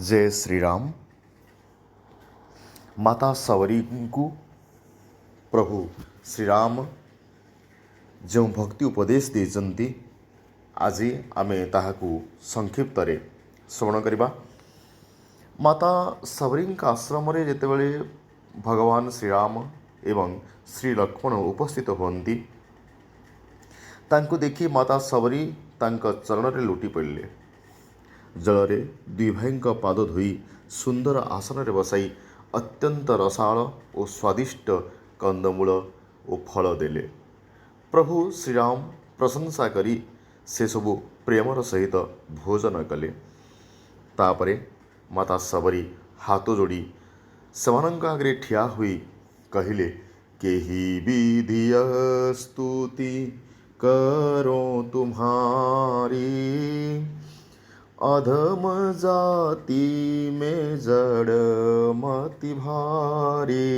जय श्रीराम। माता सवरी को प्रभु श्रीराम जो भक्ति उपदेश देते आज आमे ताहाकू संक्षिप्त श्रवण करवा। माता सबरी आश्रम जितेबले भगवान श्रीराम एवं श्री लक्ष्मण उपस्थित होती तांको देखी माता सबरी तांको चरण में लुटी पड़े। जलरे दुई भाई पाद धोई सुंदर आसन रे बसाई अत्यंत रसाल और स्वादिष्ट कंदमूल और फल देले। प्रभु श्रीराम प्रशंसा करी से सबु प्रेमर सहित भोजन कले। तापरे माता सबरी हाथ जोड़ी सेमानंक आगे ठिया हुई कहिले, केही विधिय स्तुति करो तुम्हारी, अधम जाति में जड़ मति भारी।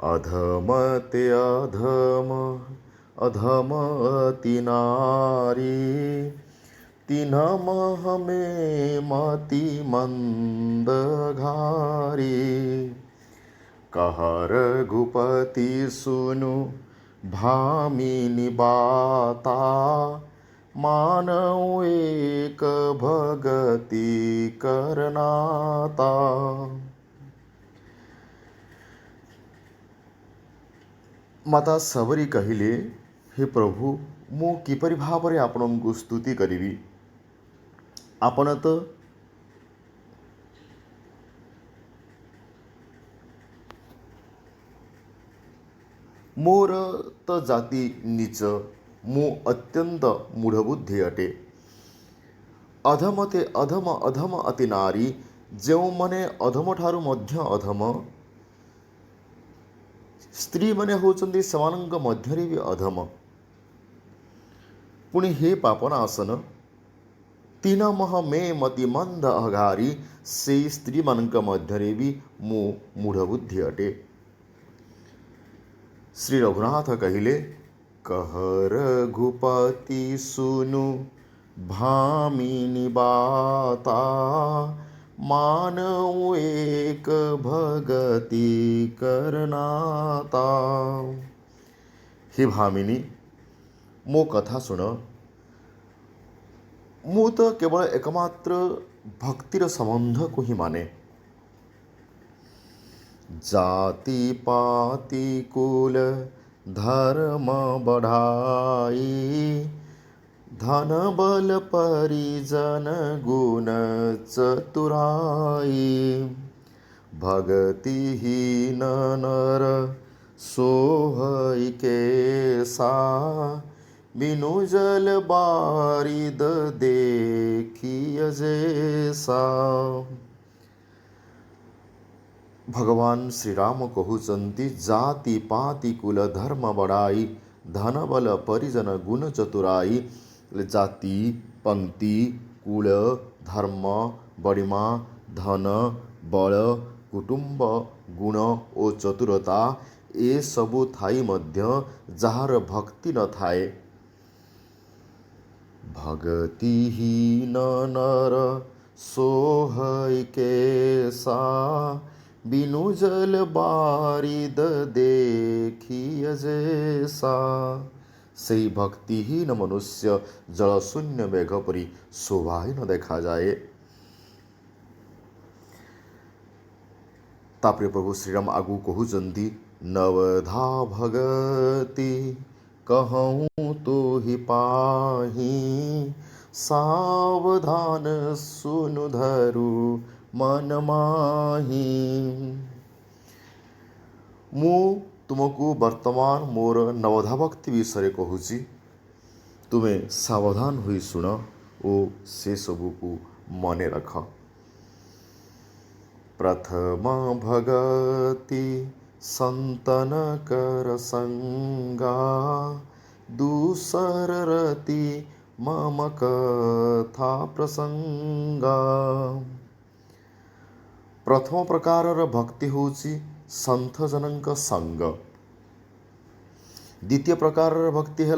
अधम ते अधम अधम अति नारी, तिन्ह मह में मति मंद घारी। कह रघुपति सुनु भामिनी बाता, मानव एक भगति करनाता। माता सबरी कहिले, हे प्रभु मु किपरि भावरे आपण को स्तुति करिवि। आपण तो मोर तो जाति नीच, मु अत्यंत मूढ़बुद्धि अटे। अधमते अधम अधम अति नारी, जो मने अधम ठारू मध्य अधम, स्त्री मने होचंदी समानंक मध्यरे भी अधम। पुणी हे पापनासन, तीन मह में मति मंद अघारी, से स्त्री मानक मध्यरे भी मु मूढ़बुद्धि अटे। श्री रघुनाथ कहिले, कह रघुपति सुनु भामिनी बाता, मानव एक भगति करनाता। हे भामिनी मो कथा सुन, मु तो केवल एकमात्र भक्तिर संबंध को ही माने। जाति पाति कुल धर्म बढ़ाई, धन बल परिजन गुण चतुराई। भगतिहीन नर सोहई कैसा, बिनु जल बारिद देखिय जैसा। भगवान श्रीराम कहउचंती, जाति पाति कुल धर्म बढ़ाई, धन बल परिजन गुण चतुराई। जाति पंक्ति कुल धर्म बड़िमा धन बल कुटुंब गुण और चतुरता ए सबु थाई मध्य जार भक्ति न थाए, भगतिहीन नर सोहई कैसा, बिनु जल बारिद देखिय जैसा। सही भक्तिहीन मनुष्य जल शून्य मेघ परी शोभाय न देखा जाए। तापरे प्रभु श्रीराम आगु कहउचंती, नवधा भगति कहूँ तो ही पाही, सावधान सुनु धरु मन माही। मु तुमको वर्तमान मोर नवधा भक्ति विषय कहूची, तुम्हें सावधान हुई सुन ओ से सबू को मने रख। प्रथम भगति संतन कर संगा, दूसर रति मम कथा प्रसंगा। प्रथम प्रकार भक्ति होची संत जनक संग। द्वितीय प्रकार भक्ति है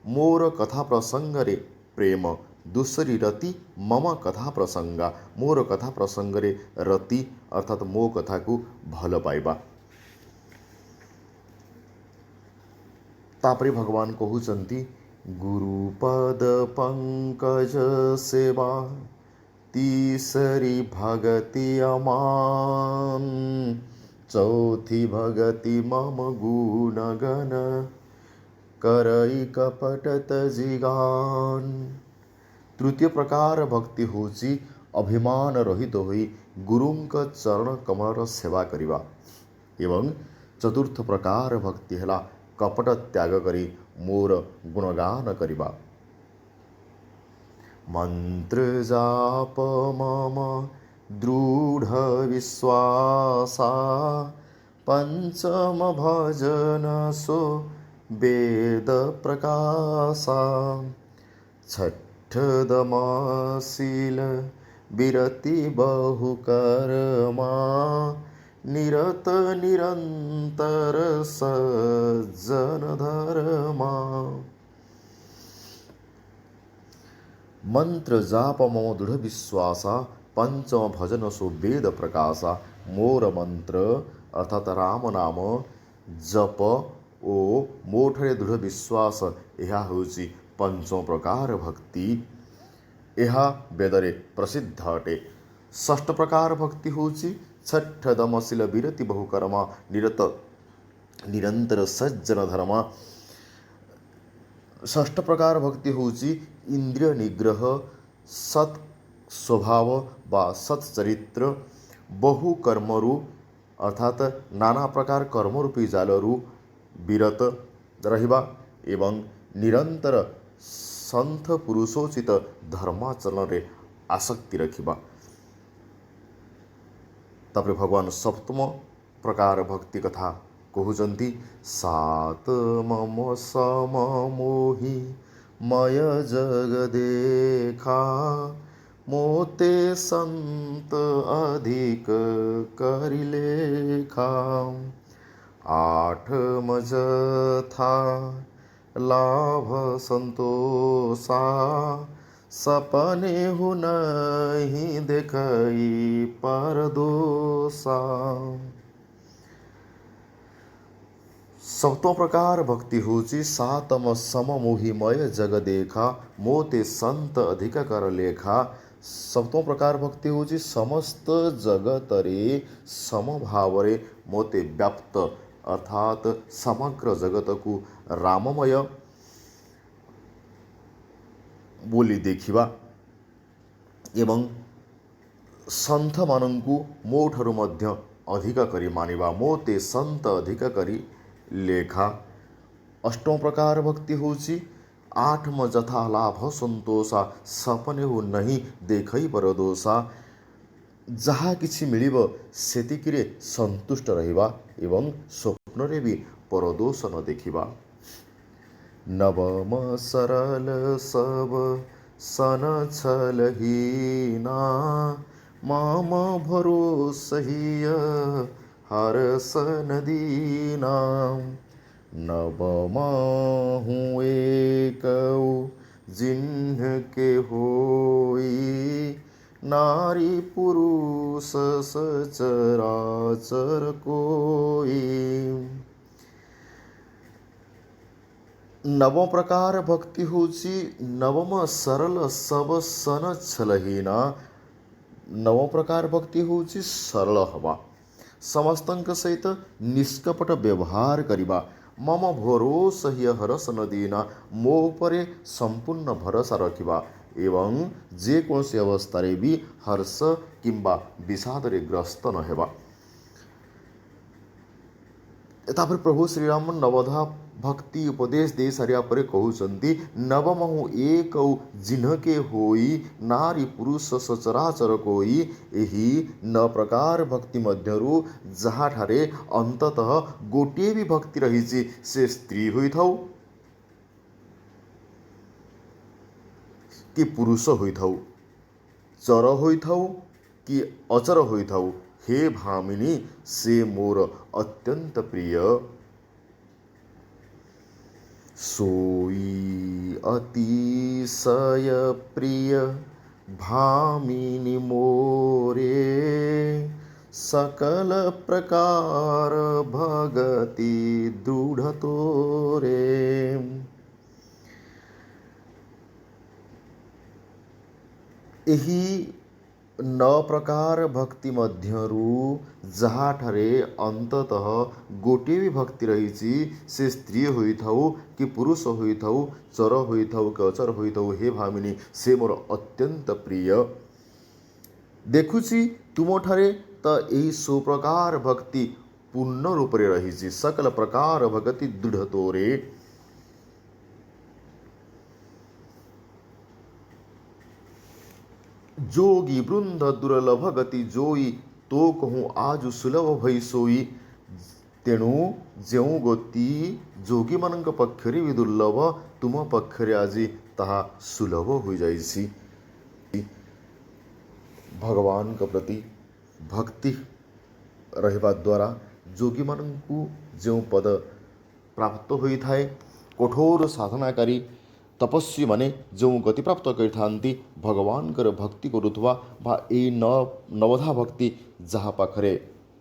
मोर कथा प्रसंग रे प्रेम दूसरी रति मम कथा प्रसंगा मोर कथा प्रसंगरे रति अर्थात मो कथा को भल पाइबा। तापरे भगवान कहउचंती गुरुपद पंकज सेवा तीसरी भगति अमान चौथी भगति मम गुणगण करई कपट तजिगान। तृतीय प्रकार भक्ति होची अभिमान रहित होई गुरुंक चरण कमल सेवा करिबा। एवं चतुर्थ प्रकार भक्ति हैला कपट त्याग करी मोर गुणगान करिबा। मंत्र जाप मम दृढ़ विश्वासा पंचम भजन सो वेद प्रकाशा छठ दमशील विरति बहुकर्मा निरत निरंतर सज्जन धर्मा। मंत्र जाप मम दृढ़ विश्वासा पंचम भजन सो वेद प्रकाशा। मोर मंत्र अर्थात राम नाम जप ओ मोठरे दृढ़ विश्वास यह होची पंचम प्रकार भक्ति। यह वेदरे प्रसिद्ध अटे। षष्ठ प्रकार भक्ति होची छठ दमशील विरति बहुकर्मा निरत निरंतर सज्जन धर्मा। षष्ठ प्रकार भक्ति होची इंद्रिय निग्रह सत् स्वभाव बा सच्चरित्र बहु कर्मरु अर्थात नाना प्रकार कर्मरूपी जालरू विरत रहिबा एवं निरंतर संथ पुरुषोचित धर्माचरण रे आसक्ति रखिबा। तापर भगवान सप्तम प्रकार भक्ति कथा कहउचंती सात मम सम मोहि मय जग देखा मोते संत अधिक करिलेखा। आठ मजथा लाभ संतोषा सपने हु नहीं देखई परदोषा। सप्तम प्रकार भक्ति होची सातम सम मोहिमय जग देखा मोते संत अधिक कर लेखा। सप्तम प्रकार भक्ति होची समस्त जगतरे समभावरे मोते व्याप्त अर्थात समग्र जगत को राममय बोली देखिबा एवं संत मानंकु मोठरु मध्य अधिक करी मानिबा मोते संत अधिक करी लेखा। अष्टम प्रकार भक्ति होची आठम जथा लाभ संतोषा सपने हो नहीं देखई परदोषा। जहाँ किछि मिलिब सेतिकिरे संतुष्ट रहिबा एवं स्वप्न रे भी परदोष न देखिबा। नवम सरल सब सन छलहीना माम भरोसहिय हरस नदीना। नवमा हूँ एक जिन्ह के होई नारी पुरुष सचराचर कोई। नवम प्रकार भक्ति होची नवम सरल सब सन छलहीना। नवम प्रकार भक्ति होची सरल हवा समस्तंक सहित निष्कपट व्यवहार करिबा। मम भरोस हि हरस नदीना मो उपरे संपूर्ण भरोसा रखिबा एवं जे कौनसी अवस्था भी हर्ष किंबा विषाद रे ग्रस्त न हेबा। तापर प्रभु श्रीराम नवधा भक्ति उपदेश दे सारिया परे कहउचंती नवमहु एक जिन्ह के होई नारी पुरुष सचराचर कोई। एही न प्रकार भक्ति मध्यरु जहाँ ठारे अंततः गोटे भी भक्ति रही से स्त्री होई थाउ कि पुरुष होई थाउ चर होई थाउ कि अचर होई थाउ हे भामिनी से मोर अत्यंत प्रिय। सोई अतिशय प्रिय भामिनी मोरे, सकल प्रकार भगति दृढ़ तोरे। ଏହି 9 ପ୍ରକାର ଭକ୍ତି ମଧ୍ୟରୁ ଯାହାଠାରେ ଅନ୍ତତଃ ଗୋଟିଏ ବି ଭକ୍ତି ରହିଛି, ସେ ସ୍ତ୍ରୀ ହୋଇଥାଉ କି ପୁରୁଷ ହୋଇଥାଉ, ଚର ହୋଇଥାଉ କି ଅଚର ହୋଇଥାଉ, ହେ ଭାମିନୀ ସେ ମୋର ଅତ୍ୟନ୍ତ ପ୍ରିୟ। ଦେଖୁଛି ତୁମଠାରେ ତ ଏହି ସବୁପ୍ରକାର ଭକ୍ତି ପୂର୍ଣ୍ଣ ରୂପରେ ରହିଛି। ସକଳ ପ୍ରକାର ଭଗତି ଦୃଢ଼ ତୋରେ। जोगी वृंद दुर्लभ गति जोई, तो कहूँ आज सुलभ भई सोई। तेणु जो गति जोगी मान पक्षरे भी दुर्लभ, तुम पक्षरे आज ताहा सुलभ हो जाइसी। भगवान के प्रति भक्ति रहबा द्वारा जोगी मानू जो पद प्राप्त होता है, कठोर साधनाकारी तपस्वी माने जो गति प्राप्त करथांती भगवान कर भक्ति करुथवा बा ए नवधा भक्ति जहाँ पाखरे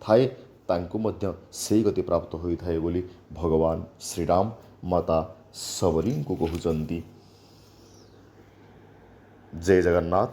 थाए तांको मध्य से गति प्राप्त होता है बोली भगवान श्रीराम माता सबरी को कहउचंती। जय जगन्नाथ।